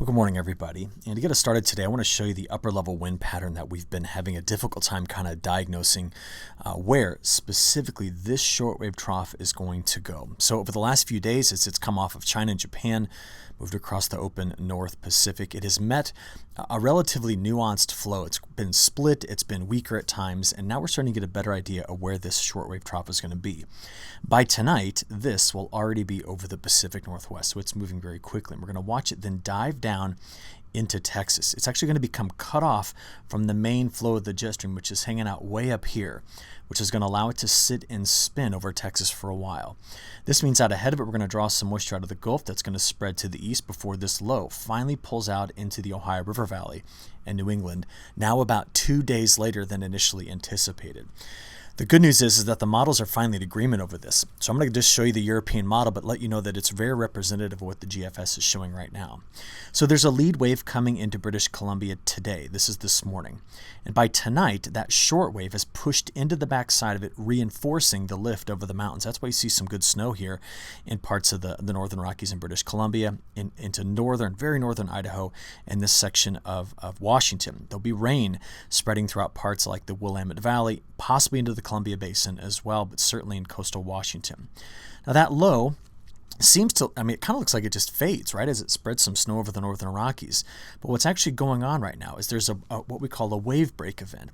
Well, good morning, everybody. And to get us started today, I want to show you the upper level wind pattern that we've been having a difficult time kind of diagnosing where specifically this shortwave trough is going to go. So over the last few days, as it's come off of China and Japan, moved across the open North Pacific, it has met a relatively nuanced flow. It's been split, it's been weaker at times, and now we're starting to get a better idea of where this shortwave trough is going to be. By tonight, this will already be over the Pacific Northwest, so it's moving very quickly. And we're going to watch it then dive down into Texas. It's actually going to become cut off from the main flow of the jet stream, which is hanging out way up here, which is going to allow it to sit and spin over Texas for a while. This means out ahead of it, we're going to draw some moisture out of the Gulf that's going to spread to the east before this low finally pulls out into the Ohio River Valley and New England, now about 2 days later than initially anticipated. The good news is that the models are finally in agreement over this. So I'm going to just show you the European model, but let you know that it's very representative of what the GFS is showing right now. So there's a lead wave coming into British Columbia today. This is this morning. And by tonight, that short wave has pushed into the backside of it, reinforcing the lift over the mountains. That's why you see some good snow here in parts of the northern Rockies in British Columbia, into very northern Idaho, and this section of Washington. There'll be rain spreading throughout parts like the Willamette Valley, possibly into the Columbia Basin as well, but certainly in coastal Washington. Now that low seems to, it kind of looks like it just fades, right, as it spreads some snow over the northern Rockies. But what's actually going on right now is there's a what we call a wave break event.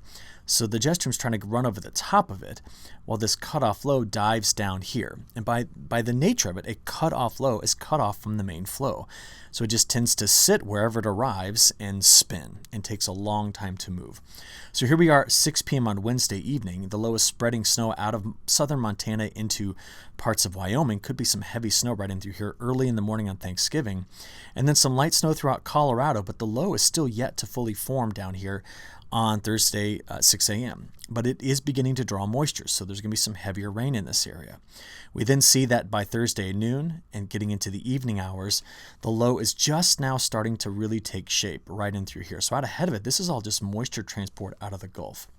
So the jet stream's trying to run over the top of it while this cutoff low dives down here. And by the nature of it, a cutoff low is cut off from the main flow. So it just tends to sit wherever it arrives and spin and takes a long time to move. So here we are at 6 p.m. on Wednesday evening. The low is spreading snow out of southern Montana into parts of Wyoming. Could be some heavy snow right in through here early in the morning on Thanksgiving. And then some light snow throughout Colorado, but the low is still yet to fully form down here on Thursday, 6 a.m. But it is beginning to draw moisture, so there's going to be some heavier rain in this area. We then see that by Thursday noon and getting into the evening hours, the low is just now starting to really take shape right in through here. So out ahead of it, this is all just moisture transport out of the Gulf.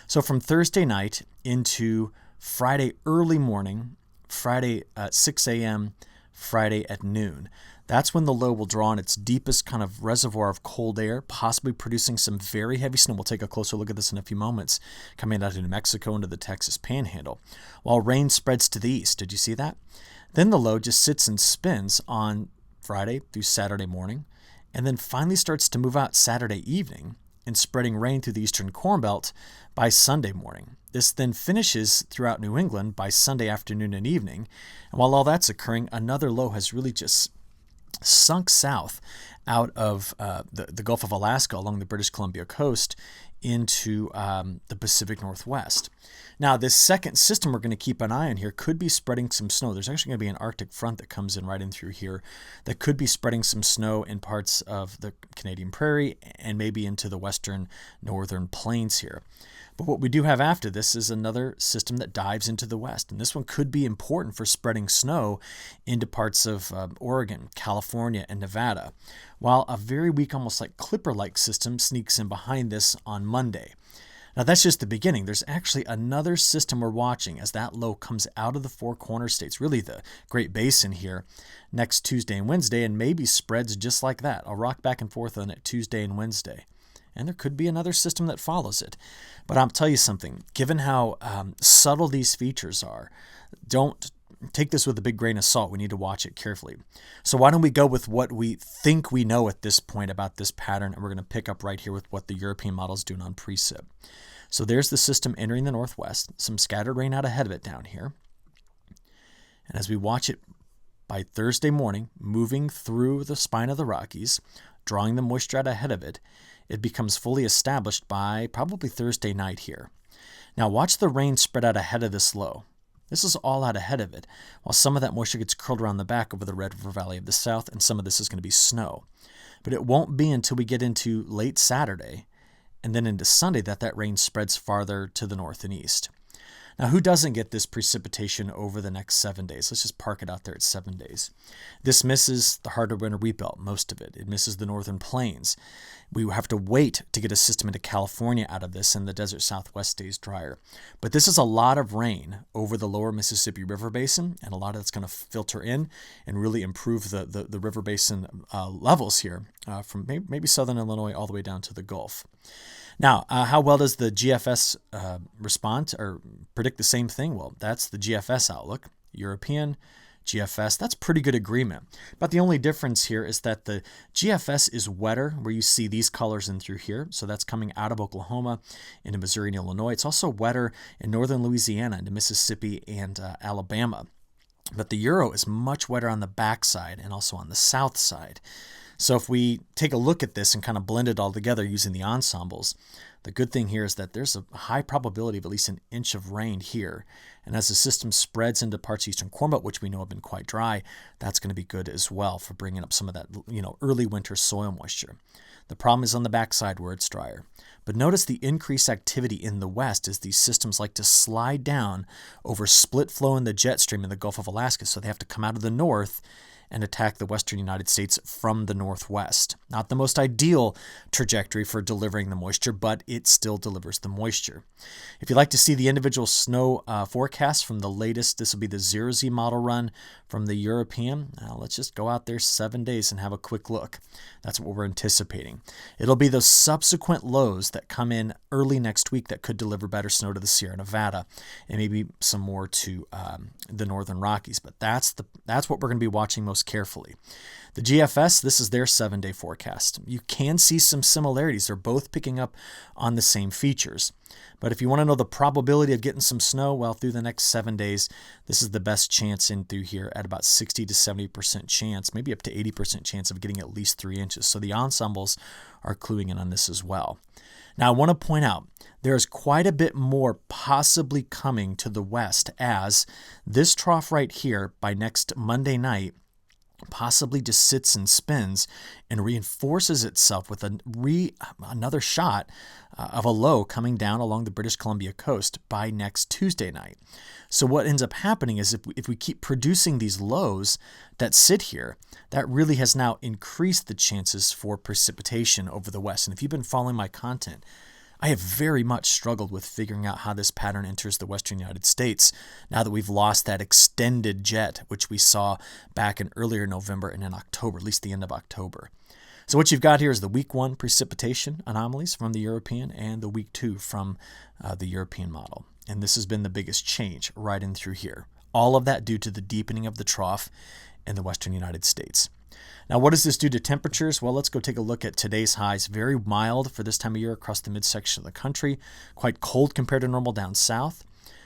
So from Thursday night into Friday early morning, Friday at 6 a.m., Friday at noon, that's when the low will draw in its deepest kind of reservoir of cold air, possibly producing some very heavy snow. We'll take a closer look at this in a few moments, coming out of New Mexico into the Texas Panhandle, while rain spreads to the east. Did you see that? Then the low just sits and spins on Friday through Saturday morning, and then finally starts to move out Saturday evening and spreading rain through the eastern Corn Belt by Sunday morning. This then finishes throughout New England by Sunday afternoon and evening. And while all that's occurring, another low has really just sunk south out of the Gulf of Alaska along the British Columbia coast into the Pacific Northwest. Now, this second system we're going to keep an eye on here could be spreading some snow. There's actually going to be an Arctic front that comes in right in through here that could be spreading some snow in parts of the Canadian Prairie and maybe into the western northern plains here. But what we do have after this is another system that dives into the west. And this one could be important for spreading snow into parts of Oregon, California, and Nevada, while a very weak, almost like Clipper-like system sneaks in behind this on Monday. Now, that's just the beginning. There's actually another system we're watching as that low comes out of the Four Corner States, really the Great Basin here, next Tuesday and Wednesday, and maybe spreads just like that. I'll rock back and forth on it Tuesday and Wednesday. And there could be another system that follows it. But I'll tell you something, given how subtle these features are, don't take this with a big grain of salt. We need to watch it carefully. So why don't we go with what we think we know at this point about this pattern, and we're going to pick up right here with what the European model is doing on precip. So there's the system entering the northwest, some scattered rain out ahead of it down here. And as we watch it by Thursday morning, moving through the spine of the Rockies, drawing the moisture out ahead of it, it becomes fully established by probably Thursday night here. Now watch the rain spread out ahead of this low. This is all out ahead of it, while some of that moisture gets curled around the back over the Red River Valley of the South, and some of this is going to be snow. But it won't be until we get into late Saturday and then into Sunday that rain spreads farther to the north and east. Now, who doesn't get this precipitation over the next 7 days? Let's just park it out there at 7 days. This misses the harder winter wheat belt, most of it. It misses the northern plains. We have to wait to get a system into California out of this, and the desert Southwest stays drier. But this is a lot of rain over the lower Mississippi River Basin, and a lot of that's going to filter in and really improve the river basin levels here from maybe southern Illinois all the way down to the Gulf. Now, how well does the GFS respond or predict the same thing? Well, that's the GFS outlook. European, GFS, that's pretty good agreement. But the only difference here is that the GFS is wetter, where you see these colors in through here. So that's coming out of Oklahoma into Missouri and Illinois. It's also wetter in northern Louisiana into Mississippi and Alabama. But the Euro is much wetter on the backside and also on the south side. So if we take a look at this and kind of blend it all together using the ensembles, the good thing here is that there's a high probability of at least an inch of rain here. And as the system spreads into parts of eastern Corn Belt, which we know have been quite dry, that's going to be good as well for bringing up some of that, early winter soil moisture. The problem is on the backside where it's drier. But notice the increased activity in the west as these systems like to slide down over split flow in the jet stream in the Gulf of Alaska. So they have to come out of the north and attack the western United States from the northwest. Not the most ideal trajectory for delivering the moisture, but it still delivers the moisture. If you'd like to see the individual snow forecast from the latest, this will be the 0Z model run from the European. Let's just go out there 7 days and have a quick look. That's what we're anticipating. It'll be those subsequent lows that come in early next week that could deliver better snow to the Sierra Nevada and maybe some more to the northern Rockies. But that's what we're going to be watching most carefully. The GFS, this is their 7-day forecast. You can see some similarities. They're both picking up on the same features. But if you want to know the probability of getting some snow, well, through the next 7 days, this is the best chance in through here at about 60 to 70% chance, maybe up to 80% chance of getting at least 3 inches. So the ensembles are cluing in on this as well. Now, I want to point out there is quite a bit more possibly coming to the west as this trough right here by next Monday night possibly just sits and spins and reinforces itself with another shot of a low coming down along the British Columbia coast by next Tuesday night. So what ends up happening is if we keep producing these lows that sit here, that really has now increased the chances for precipitation over the west. And if you've been following my content, I have very much struggled with figuring out how this pattern enters the western United States now that we've lost that extended jet, which we saw back in earlier November and in October, at least the end of October. So what you've got here is the week 1 precipitation anomalies from the European and the week 2 from the European model. And this has been the biggest change right in through here. All of that due to the deepening of the trough in the western United States. Now, what does this do to temperatures? Well, let's go take a look at today's highs. Very mild for this time of year across the midsection of the country. Quite cold compared to normal down south.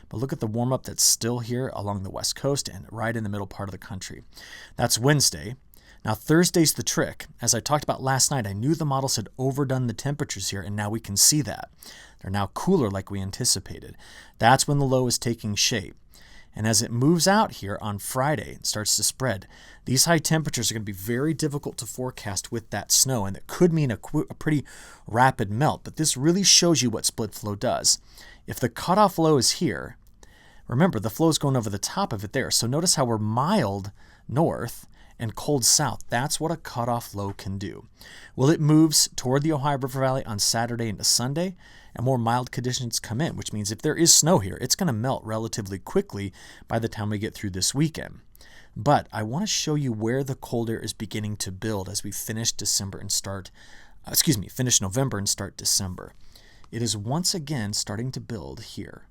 But look at the warm-up that's still here along the west coast and right in the middle part of the country. That's Wednesday. Now, Thursday's the trick. As I talked about last night, I knew the models had overdone the temperatures here, and now we can see that. They're now cooler like we anticipated. That's when the low is taking shape. And as it moves out here on Friday and starts to spread, these high temperatures are going to be very difficult to forecast with that snow, and it could mean a pretty rapid melt. But this really shows you what split flow does. If the cutoff low is here, remember the flow is going over the top of it there. So notice how we're mild north and cold south. That's what a cutoff low can do. Well, it moves toward the Ohio River Valley on Saturday into Sunday, and more mild conditions come in, which means if there is snow here, it's going to melt relatively quickly by the time we get through this weekend. But I want to show you where the cold air is beginning to build as we finish finish November and start December. It is once again starting to build here.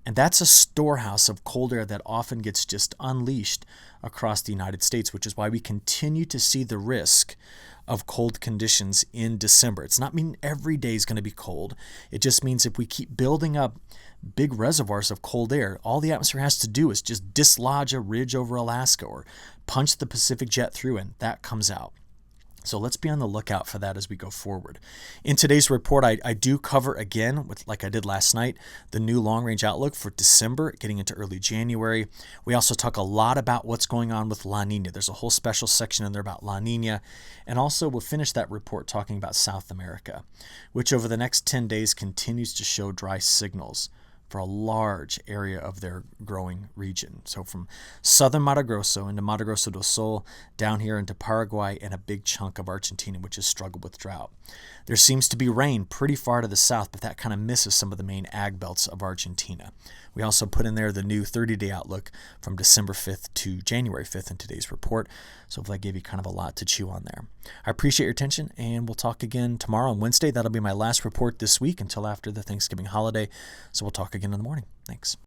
And that's a storehouse of cold air that often gets just unleashed across the United States, which is why we continue to see the risk of cold conditions in December. It's not meaning every day is going to be cold. It just means if we keep building up big reservoirs of cold air, all the atmosphere has to do is just dislodge a ridge over Alaska or punch the Pacific jet through, and that comes out. So let's be on the lookout for that as we go forward. In today's report, I do cover again, like I did last night, the new long-range outlook for December, getting into early January. We also talk a lot about what's going on with La Nina. There's a whole special section in there about La Nina. And also we'll finish that report talking about South America, which over the next 10 days continues to show dry signals. for a large area of their growing region. So from southern Mato Grosso into Mato Grosso do Sul, down here into Paraguay, and a big chunk of Argentina, which has struggled with drought. There seems to be rain pretty far to the south, but that kind of misses some of the main ag belts of Argentina. We also put in there the new 30-day outlook from December 5th to January 5th in today's report. So hopefully I gave you kind of a lot to chew on there. I appreciate your attention, and we'll talk again tomorrow on Wednesday. That'll be my last report this week until after the Thanksgiving holiday. So we'll talk again in the morning. Thanks.